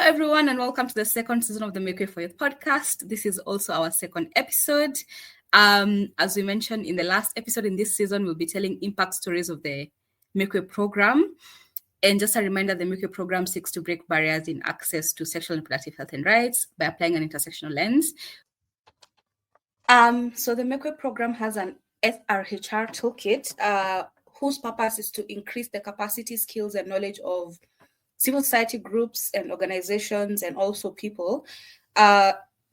everyone, and welcome to the second season of the Makeway for Youth podcast. This is also our second episode. As we mentioned in the last episode, in this season, we'll be telling impact stories of the Makeway program. And just a reminder, the Makeway program seeks to break barriers in access to sexual and reproductive health and rights by applying an intersectional lens. So the Makeway program has an SRHR toolkit whose purpose is to increase the capacity, skills, and knowledge of civil society groups and organizations and also people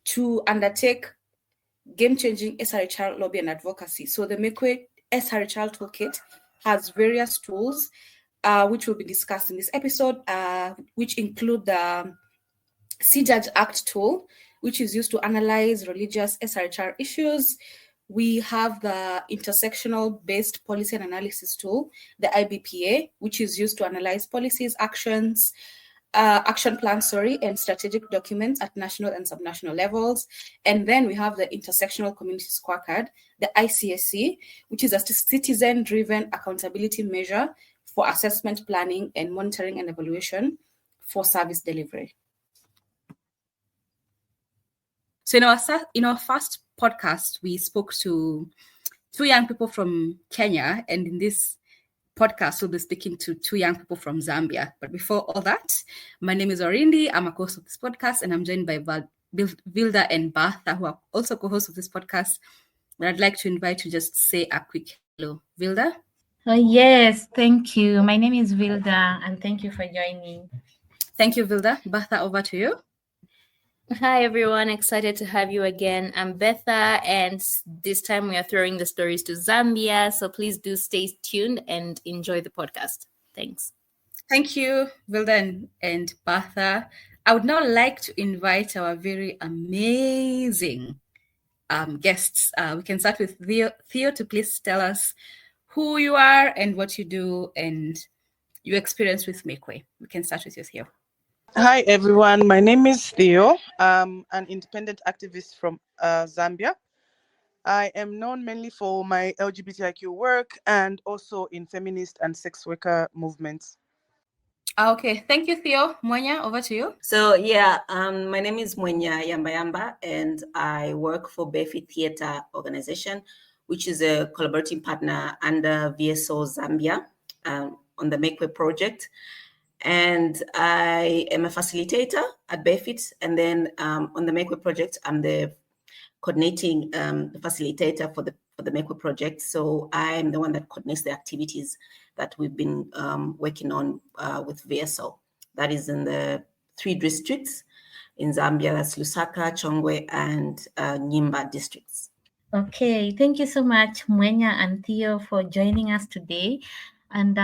to undertake game-changing SRHR lobby and advocacy. So the Makeway SRHR toolkit has various tools which will be discussed in this episode, which include the CJudge Act tool, which is used to analyze religious SRHR issues. We have the intersectional based policy and analysis tool, the IBPA, which is used to analyze policies, action plans, and strategic documents at national and subnational levels. And then we have the Intersectional Community Scorecard, the ICSC, which is a citizen-driven accountability measure for assessment, planning, and monitoring and evaluation for service delivery. So in our first podcast, we spoke to two young people from Kenya, and in this podcast, we'll be speaking to two young people from Zambia. But before all that, my name is Orindi. I'm a co-host of this podcast, and I'm joined by Vilda and Bertha, who are also co-hosts of this podcast. But I'd like to invite you just say a quick hello. Vilda? Oh, yes, thank you. My name is Vilda, and thank you for joining. Thank you, Vilda. Bertha, over to you. Hi, everyone. Excited to have you again. I'm Betha, and this time we are throwing the stories to Zambia. So please do stay tuned and enjoy the podcast. Thanks. Thank you, Vilda and Bertha. I would now like to invite our very amazing guests. We can start with Theo to please tell us who you are and what you do and your experience with Makeway. We can start with you, Theo. Hi, everyone. My name is Theo. I'm an independent activist from Zambia. I am known mainly for my LGBTIQ work and also in feminist and sex worker movements. Okay, thank you, Theo. Mwenya, over to you. So, my name is Mwenya Yambayamba, and I work for Barefeet Theatre organization, which is a collaborating partner under VSO Zambia on the Makeway project. And I am a facilitator at Barefeet, and then on the Makeway project, I'm the coordinating the facilitator for the Makeway project. So I'm the one that coordinates the activities that we've been working on with VSO. That is in the 3 districts in Zambia. That's Lusaka, Chongwe, and Nyimba districts. Okay, thank you so much, Mwenya and Theo, for joining us today. And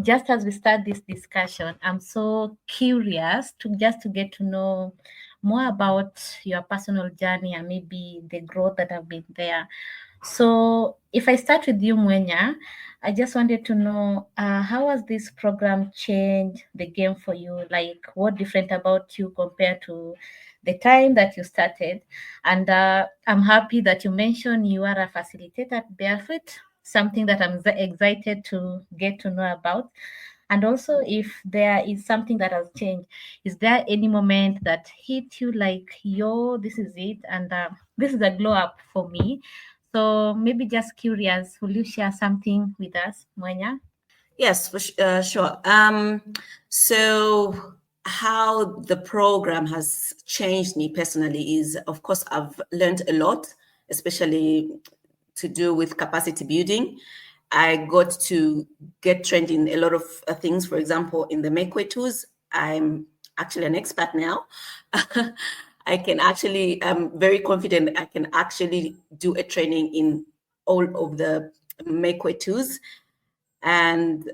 just as we start this discussion, I'm so curious to get to know more about your personal journey and maybe the growth that have been there. So if I start with you, Mwenya, I just wanted to know how has this program changed the game for you? Like, what different about you compared to the time that you started? And I'm happy that you mentioned you are a facilitator at Barefeet, something that I'm excited to get to know about. And also, if there is something that has changed, is there any moment that hit you like, this is it, and this is a glow up for me? So maybe just curious, will you share something with us, Mwenya? Yes, for sure. So how the program has changed me personally is, of course, I've learned a lot, especially to do with capacity building. I got to get trained in a lot of things. For example, in the Makeway tools, I'm actually an expert now. I'm very confident I can actually do a training in all of the Makeway tools, and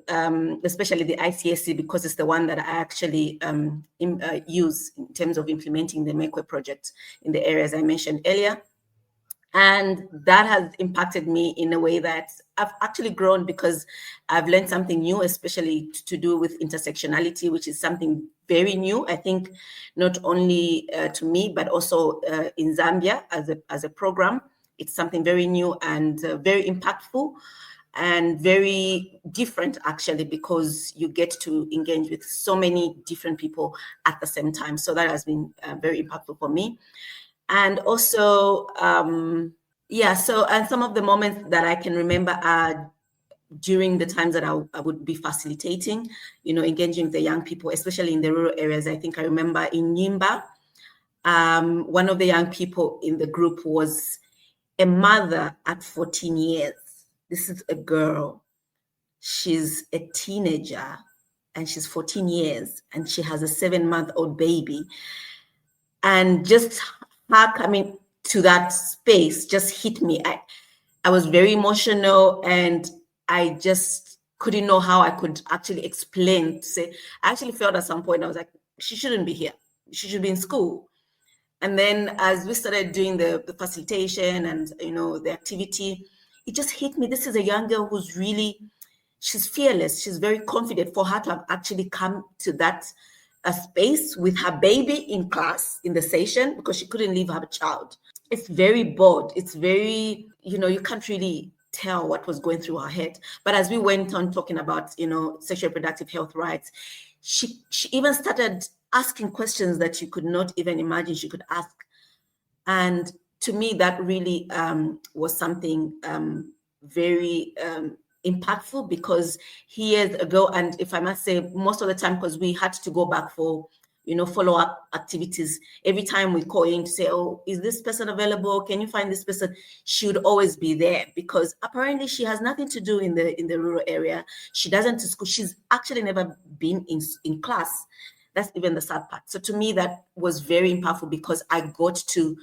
especially the ICSC, because it's the one that I actually use in terms of implementing the Makeway project in the areas I mentioned earlier. And that has impacted me in a way that I've actually grown, because I've learned something new, especially to do with intersectionality, which is something very new, I think, not only to me, but also in Zambia as a program. It's something very new and very impactful. and very different, actually, because you get to engage with so many different people at the same time. So that has been very impactful for me. And also, and some of the moments that I can remember are during the times that I would be facilitating, engaging with the young people, especially in the rural areas. I think I remember in Nyimba, one of the young people in the group was a mother at 14 years. This is a girl. She's a teenager and she's 14 years and she has a 7-month-old baby. And just her coming to that space just hit me. I was very emotional and I just couldn't know how I could actually explain to say, I actually felt at some point, I was like, she shouldn't be here. She should be in school. And then as we started doing the facilitation and, the activity, it just hit me. This is a young girl who's she's fearless. She's very confident. For her to have actually come to that space with her baby in class, in the session, because she couldn't leave her child. It's very bold. It's very, you can't really tell what was going through her head. But as we went on talking about, sexual reproductive health rights, she even started asking questions that you could not even imagine she could ask. And to me, that really was something very impactful, because years ago, and if I must say, most of the time, because we had to go back for follow-up activities. Every time we call in to say, oh, is this person available? Can you find this person? She would always be there, because apparently she has nothing to do in the rural area. She doesn't to school. She's actually never been in class. That's even the sad part. So to me, that was very impactful, because I got to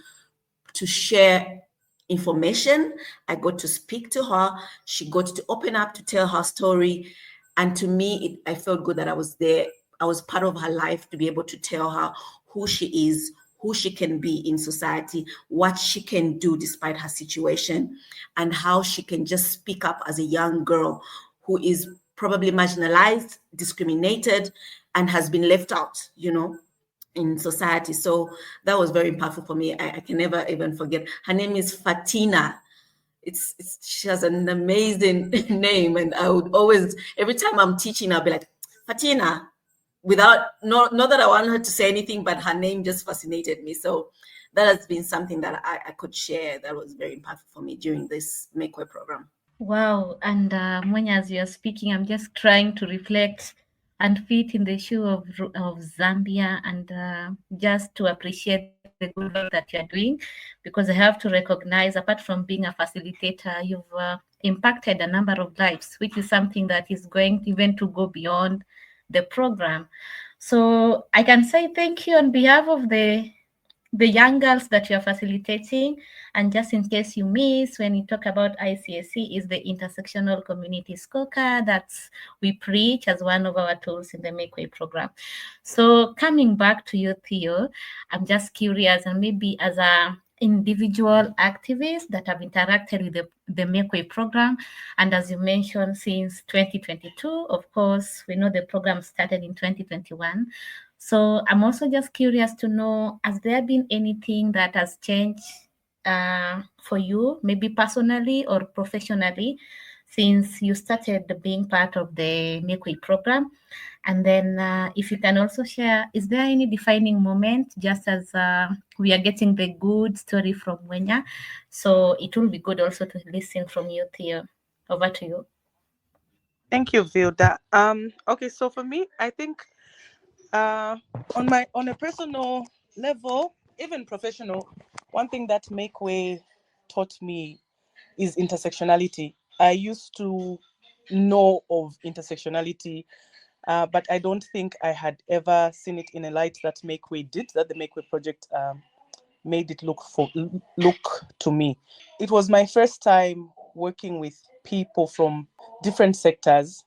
share information. I got to speak to her. She got to open up to tell her story. And to me, I felt good that I was there. I was part of her life to be able to tell her who she is, who she can be in society, what she can do despite her situation, and how she can just speak up as a young girl who is probably marginalized, discriminated, and has been left out, in society. So that was very impactful for me. I can never even forget. Her name is Fatina. She has an amazing name, and I would always, every time I'm teaching, I'll be like, Fatina, not that I want her to say anything, but her name just fascinated me. So that has been something that I could share that was very impactful for me during this Makeway program. Wow. And Mwenya, as you're speaking, I'm just trying to reflect and fit in the shoe of Zambia, and just to appreciate the good work that you're doing, because I have to recognize, apart from being a facilitator, you've impacted a number of lives, which is something that is going even to go beyond the program. So I can say thank you on behalf of the young girls that you are facilitating. And just in case you miss, when you talk about ICSC, is the Intersectional Community Scorecard that we preach as one of our tools in the Makeway program. So coming back to you, Theo, I'm just curious, and maybe as a individual activists that have interacted with the Makeway program, and as you mentioned, since 2022, of course, we know the program started in 2021. So I'm also just curious to know, has there been anything that has changed for you, maybe personally or professionally, since you started being part of the Makeway program? And then if you can also share, is there any defining moment, just as we are getting the good story from Mwenya? So it will be good also to listen from you, Theo. Over to you. Thank you, Vilda. Okay, so for me, I think on a personal level, even professional, one thing that Makeway taught me is intersectionality. I used to know of intersectionality, but I don't think I had ever seen it in a light that Makeway did, that the Makeway project made it look to me. It was my first time working with people from different sectors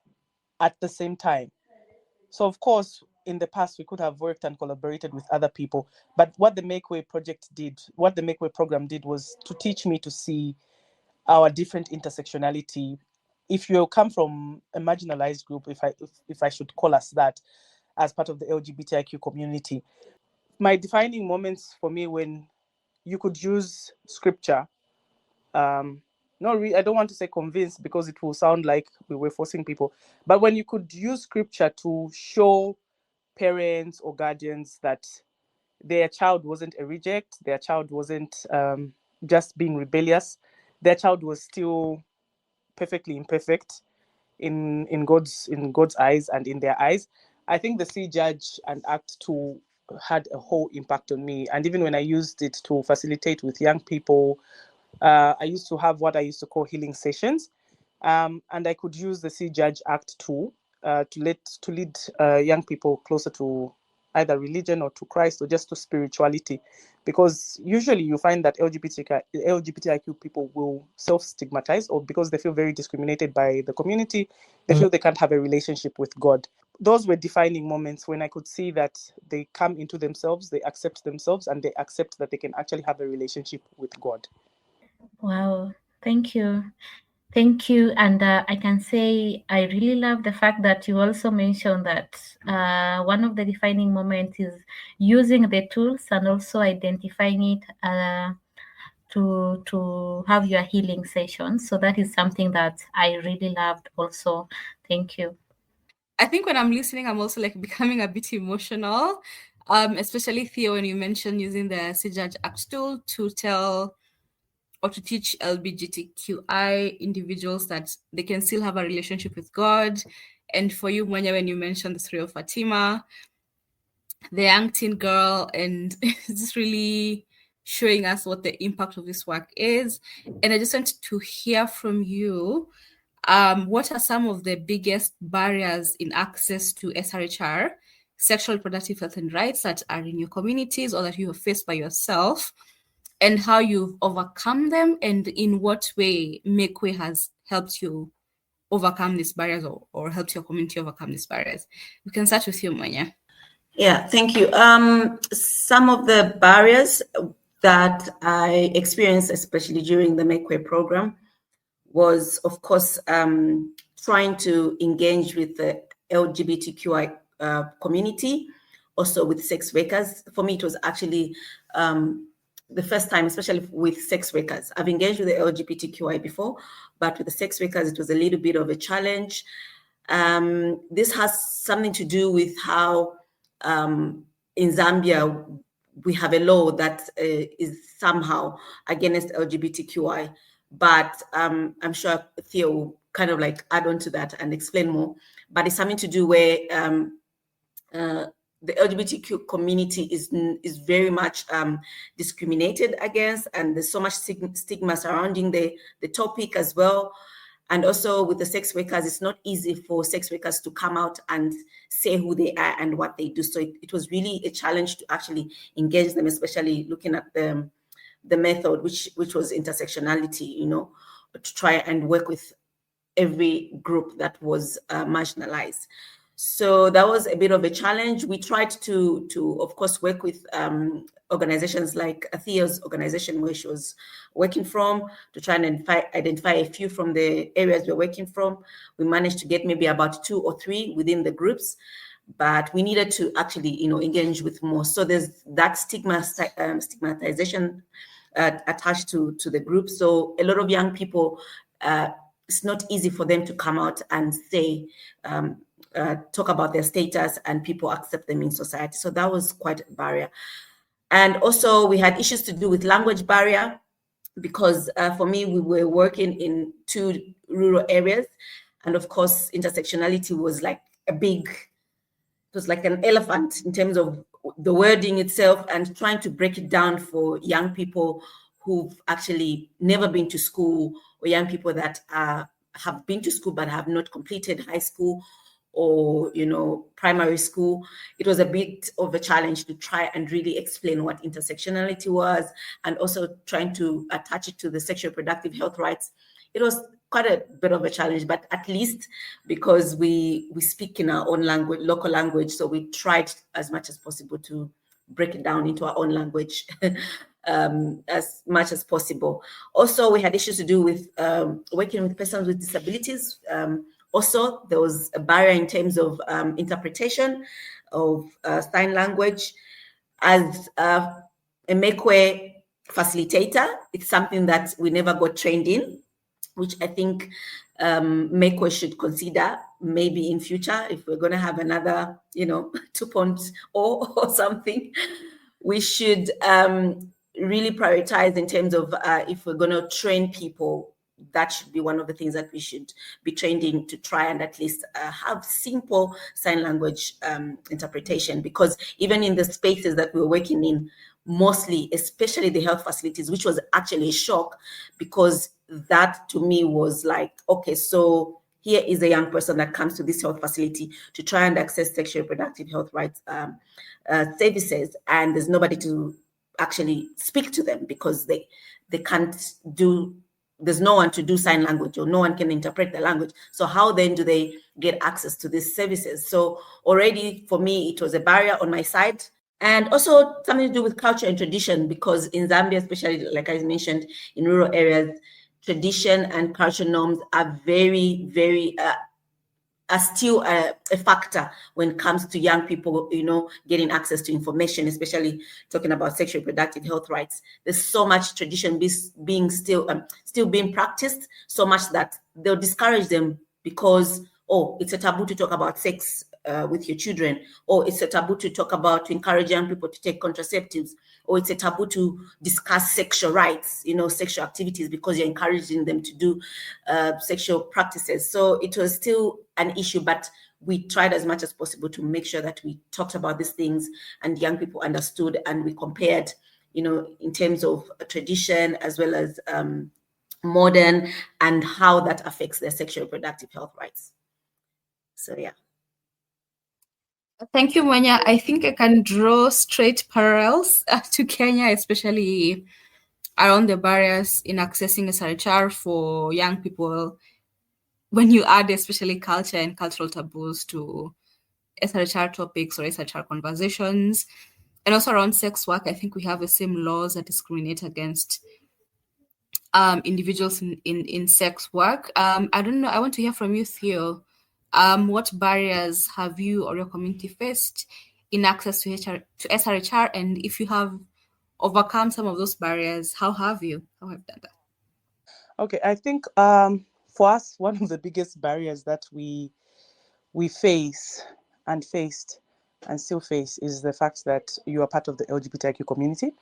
at the same time. So of course, in the past, we could have worked and collaborated with other people. But what the Makeway project did, what the Makeway program did, was to teach me to see our different intersectionality. If you come from a marginalized group, if I should call us that, as part of the LGBTIQ community, my defining moments for me when you could use scripture I don't want to say convinced, because it will sound like we were forcing people, but when you could use scripture to show parents or guardians that their child wasn't a reject, their child wasn't just being rebellious, their child was still perfectly imperfect in God's eyes and in their eyes. I think the See, Judge and Act 2 had a whole impact on me. And even when I used it to facilitate with young people, I used to have what I used to call healing sessions. And I could use the See, Judge, Act 2 to lead young people closer to either religion or to Christ or just to spirituality. Because usually you find that LGBTIQ people will self-stigmatize, or because they feel very discriminated by the community, they feel they can't have a relationship with God. Those were defining moments when I could see that they come into themselves, they accept themselves, and they accept that they can actually have a relationship with God. Wow, thank you. Thank you. And I can say I really love the fact that you also mentioned that one of the defining moments is using the tools and also identifying it to have your healing sessions. So that is something that I really loved also. Thank you. I think when I'm listening, I'm also like becoming a bit emotional, especially Theo, when you mentioned using the See, Judge, Act tool to tell or to teach LGBTQI individuals that they can still have a relationship with God. And for you, Mwenya, when you mentioned the story of Fatima, the young teen girl, and it's just really showing us what the impact of this work is. And I just want to hear from you, what are some of the biggest barriers in access to SRHR, sexual reproductive health and rights, that are in your communities or that you have faced by yourself, and how you've overcome them, and in what way Makeway has helped you overcome these barriers, or helped your community overcome these barriers? We can start with you, Mwenya. Yeah, thank you. Some of the barriers that I experienced, especially during the Makeway program, was, of course, trying to engage with the LGBTQI community, also with sex workers. For me, it was actually the first time, especially with sex workers. I've engaged with the LGBTQI before, but with the sex workers, it was a little bit of a challenge. This has something to do with how in Zambia, we have a law that is somehow against LGBTQI, but I'm sure Theo will kind of like add on to that and explain more. But it's something to do where the LGBTQ community is very much discriminated against, and there's so much stigma surrounding the topic as well. And also with the sex workers, it's not easy for sex workers to come out and say who they are and what they do. So it was really a challenge to actually engage them, especially looking at the method, which was intersectionality, you know, to try and work with every group that was marginalized. So that was a bit of a challenge. We tried to of course, work with organizations like Theo's organization, where she was working from, to try and identify a few from the areas we're working from. We managed to get maybe about 2 or 3 within the groups, but we needed to actually, you know, engage with more. So there's that stigmatization attached to the group. So a lot of young people, it's not easy for them to come out and say, talk about their status, and people accept them in society. So that was quite a barrier. And also we had issues to do with language barrier, because for me, we were working in 2 rural areas. And of course, intersectionality was like it was like an elephant in terms of the wording itself, and trying to break it down for young people who've actually never been to school, or young people that have been to school but have not completed high school or, you know, primary school. It was a bit of a challenge to try and really explain what intersectionality was, and also trying to attach it to the sexual reproductive health rights. It was quite a bit of a challenge, but at least because we speak in our own language, local language, so we tried as much as possible to break it down into our own language as much as possible. Also, we had issues to do with working with persons with disabilities. Also, there was a barrier in terms of interpretation of sign language. As a Makeway facilitator, it's something that we never got trained in. which I think Makeway should consider maybe in future if we're going to have another, 2.0 or something. We should really prioritize in terms of if we're going to train people. That should be one of the things that we should be trained in, to try and at least have simple sign language interpretation, because even in the spaces that we're working in, mostly, especially the health facilities, which was actually a shock, because that to me was like, okay, so here is a young person that comes to this health facility to try and access sexual reproductive health rights services, and there's nobody to actually speak to them because they can't do, there's no one to do sign language, or no one can interpret the language. So how then do they get access to these services? So already for me, it was a barrier on my side. And also something to do with culture and tradition, because in Zambia, especially, like I mentioned, in rural areas, tradition and culture norms are very, very, are still a factor when it comes to young people, getting access to information, especially talking about sexual reproductive health rights. There's so much tradition being still being practiced, so much that they'll discourage them because, it's a taboo to talk about sex with your children, or it's a taboo to encourage young people to take contraceptives, or it's a taboo to discuss sexual rights, sexual activities, because you're encouraging them to do sexual practices. So it was still an issue, but we tried as much as possible to make sure that we talked about these things and young people understood, and we compared, in terms of tradition as well as modern, and how that affects their sexual reproductive health rights. So, yeah. Thank you, Mwenya. I think I can draw straight parallels to Kenya, especially around the barriers in accessing SRHR for young people. When you add especially culture and cultural taboos to SRHR topics or SRHR conversations, and also around sex work, I think we have the same laws that discriminate against individuals in sex work. I don't know, I want to hear from you, Theo. What barriers have you or your community faced in access to SRHR? And if you have overcome some of those barriers, how have you done that? Okay, I think for us, one of the biggest barriers that we face and faced and still face is the fact that you are part of the LGBTIQ community.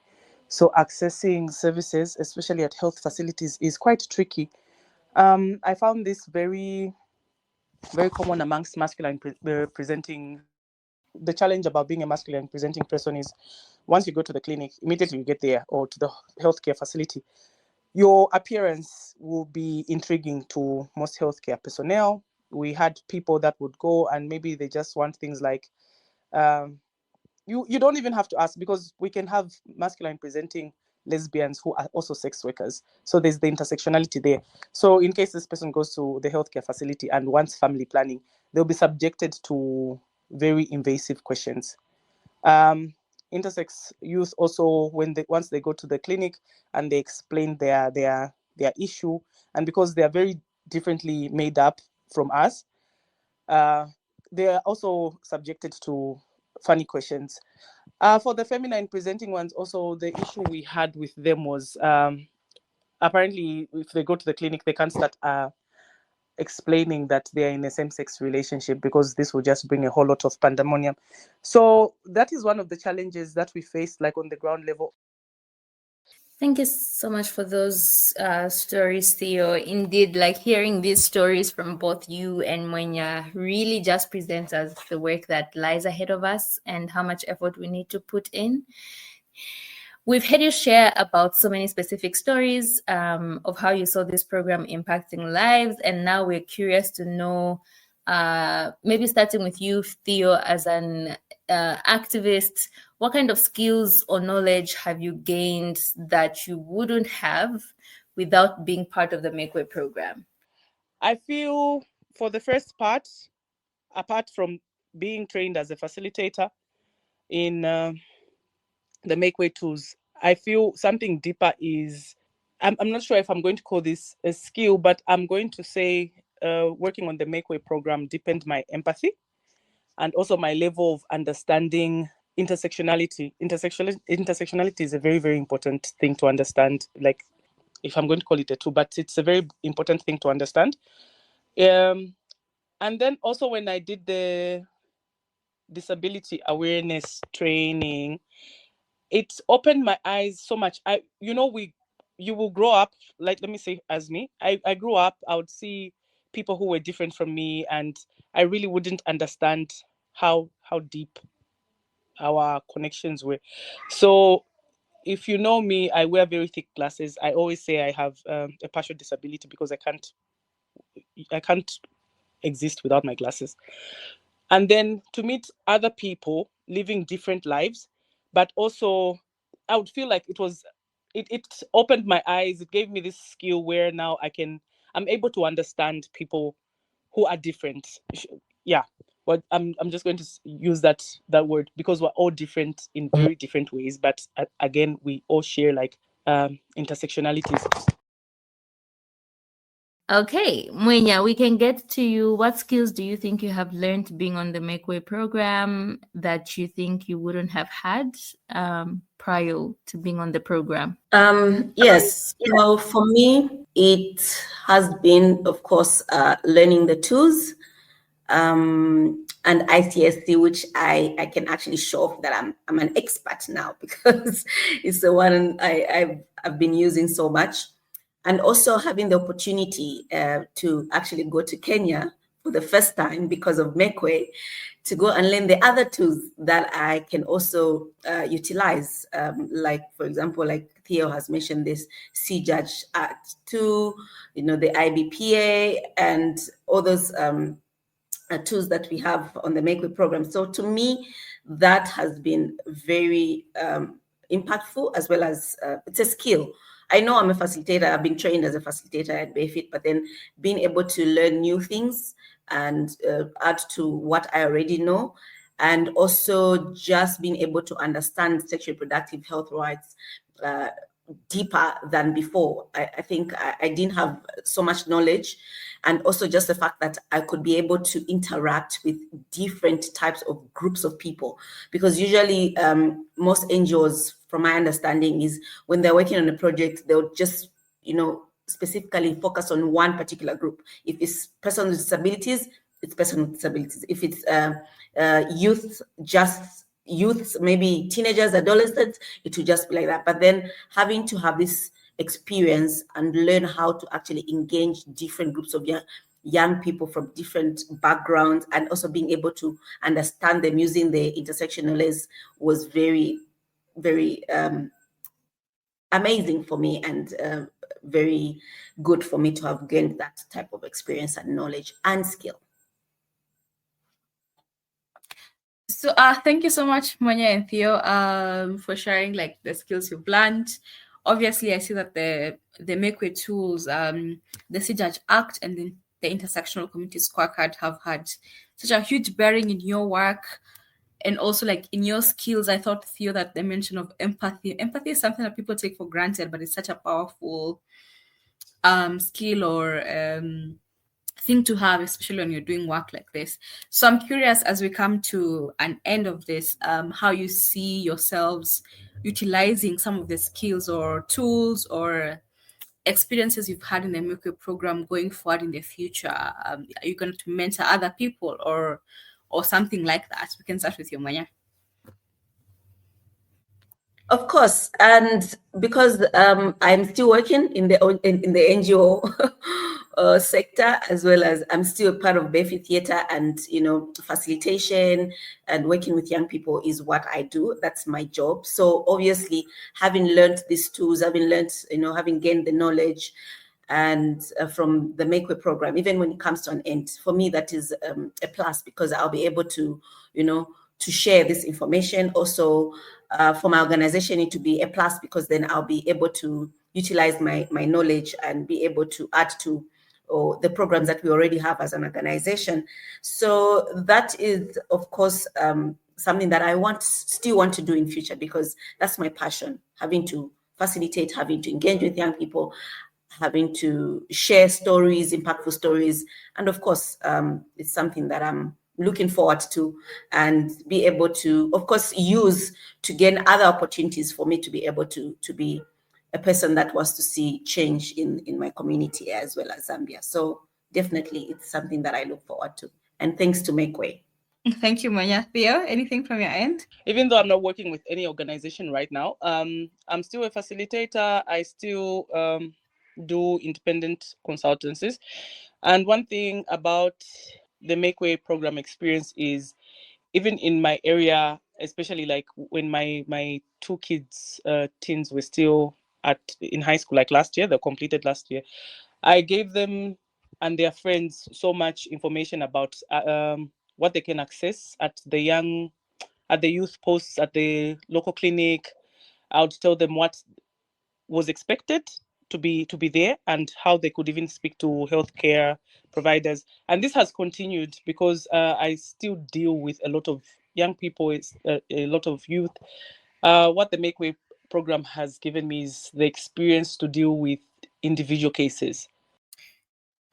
So accessing services, especially at health facilities, is quite tricky. I found this very, very common amongst masculine presenting. The challenge about being a masculine presenting person is once you go to the clinic, immediately you get there, or to the healthcare facility, your appearance will be intriguing to most healthcare personnel. We had people that would go and maybe they just want things like, you don't even have to ask, because we can have masculine presenting lesbians who are also sex workers. So there's the intersectionality there. So in case this person goes to the healthcare facility and wants family planning, they'll be subjected to very invasive questions. Intersex youth also, once they go to the clinic and they explain their issue, and because they are very differently made up from us, they are also subjected to funny questions. For the feminine presenting ones, also the issue we had with them was apparently if they go to the clinic, they can't start explaining that they're in a same-sex relationship, because this will just bring a whole lot of pandemonium. So that is one of the challenges that we face, like on the ground level. Thank you so much for those stories, Theo. Indeed, like hearing these stories from both you and Mwenya really just presents us the work that lies ahead of us and how much effort we need to put in. We've heard you share about so many specific stories of how you saw this program impacting lives, and now we're curious to know, maybe starting with you, Theo, as an activist, what kind of skills or knowledge have you gained that you wouldn't have without being part of the Makeway program? I feel for the first part, apart from being trained as a facilitator in the Makeway tools, I feel something deeper is, I'm not sure if I'm going to call this a skill, but I'm going to say working on the Makeway program deepened my empathy and also my level of understanding intersectionality. Intersectionality is a very, very important thing to understand. Like if I'm going to call it a tool, but it's a very important thing to understand. And then also when I did the disability awareness training, it opened my eyes so much. You will grow up, like, let me say, as me, I grew up, I would see people who were different from me, and I really wouldn't understand how deep our connections were. So if you know me, I wear very thick glasses. I always say I have a partial disability because I can't exist without my glasses. And then to meet other people living different lives, but also I would feel like it opened my eyes. It gave me this skill where now I'm able to understand people who are different. Yeah, but I'm just going to use that word because we're all different in very different ways. But again, we all share like intersectionalities. Okay, Mwenya, we can get to you. What skills do you think you have learned being on the Makeway program that you think you wouldn't have had prior to being on the program? Yes, well, for me, it has been, of course, learning the tools and ICSD, which I can actually show off that I'm an expert now because it's the one I've been using so much. And also having the opportunity to actually go to Kenya for the first time because of Makeway, to go and learn the other tools that I can also utilize. Like, for example, like Theo has mentioned, this C-Judge Act 2, the IBPA, and all those tools that we have on the Makeway program. So to me, that has been very impactful, as well as it's a skill. I know I'm a facilitator. I've been trained as a facilitator at Barefeet, but then being able to learn new things and add to what I already know, and also just being able to understand sexual reproductive health rights deeper than before. I think I didn't have so much knowledge, and also just the fact that I could be able to interact with different types of groups of people, because usually most NGOs, from my understanding, is when they're working on a project, they'll just specifically focus on one particular group. If it's person with disabilities, it's person with disabilities. If it's youth, maybe teenagers, adolescents, it will just be like that. But then having to have this experience and learn how to actually engage different groups of young people from different backgrounds, and also being able to understand them using the intersectional lens was very, very amazing for me, and very good for me to have gained that type of experience and knowledge and skill. So thank you so much, Mwenya and Theo, for sharing like the skills you've learned. Obviously, I see that the Makeway tools, the C-Judge Act, and the Intersectional Community Scorecard have had such a huge bearing in your work, and also like in your skills. I thought, Theo, that the mention of empathy is something that people take for granted, but it's such a powerful skill or thing to have, especially when you're doing work like this. So I'm curious, as we come to an end of this, how you see yourselves utilizing some of the skills or tools or experiences you've had in the Makeway program going forward in the future. Are you going to mentor other people or something like that? We can start with you, Mwenya. Of course, and because I'm still working in the NGO sector, as well as I'm still part of Barefeet Theatre, and facilitation and working with young people is what I do. That's my job. So obviously, having learned these tools, having gained the knowledge, and from the Makeway program, even when it comes to an end, for me that is a plus, because I'll be able to to share this information. Also, for my organization, it to be a plus, because then I'll be able to utilize my knowledge and be able to add to the programs that we already have as an organization. So that is, of course, something that I still want to do in future, because that's my passion, having to facilitate, having to engage with young people, having to share stories, impactful stories. And of course, it's something that I'm looking forward to, and be able to, of course, use to gain other opportunities for me to be able to be a person that was to see change in my community as well as Zambia. So definitely it's something that I look forward to. And thanks to Makeway. Thank you, Mwenya. Theo, anything from your end? Even though I'm not working with any organization right now, I'm still a facilitator. I still do independent consultancies. And one thing about the Makeway program experience is, even in my area, especially like when my two kids, teens, were still in high school, like last year, they completed last year, I gave them and their friends so much information about what they can access at the youth posts at the local clinic. I would tell them what was expected to be there and how they could even speak to healthcare providers. And this has continued because I still deal with a lot of young people, a lot of youth. What the Makeway program has given me is the experience to deal with individual cases.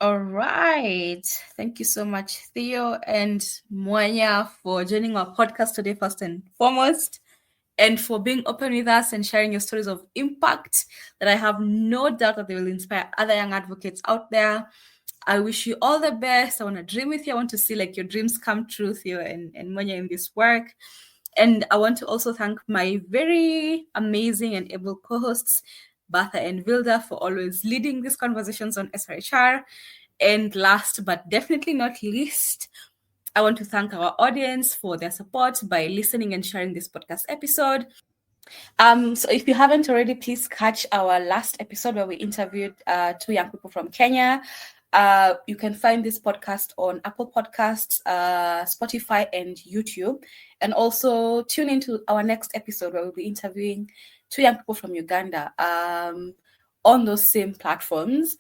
All right. Thank you so much, Theo and Mwenya, for joining our podcast today, first and foremost, and for being open with us and sharing your stories of impact that I have no doubt that they will inspire other young advocates out there. I wish you all the best. I want to dream with you. I want to see like your dreams come true, Theo and Mwenya, in this work. And I want to also thank my very amazing and able co-hosts, Bertha and Vilda, for always leading these conversations on SRHR. And last but definitely not least, I want to thank our audience for their support by listening and sharing this podcast episode. So if you haven't already, please catch our last episode where we interviewed two young people from Kenya. You can find this podcast on Apple Podcasts, Spotify, and YouTube. And also tune into our next episode where we'll be interviewing two young people from Uganda on those same platforms.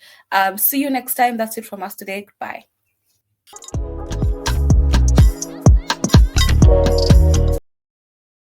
See you next time. That's it from us today. Goodbye.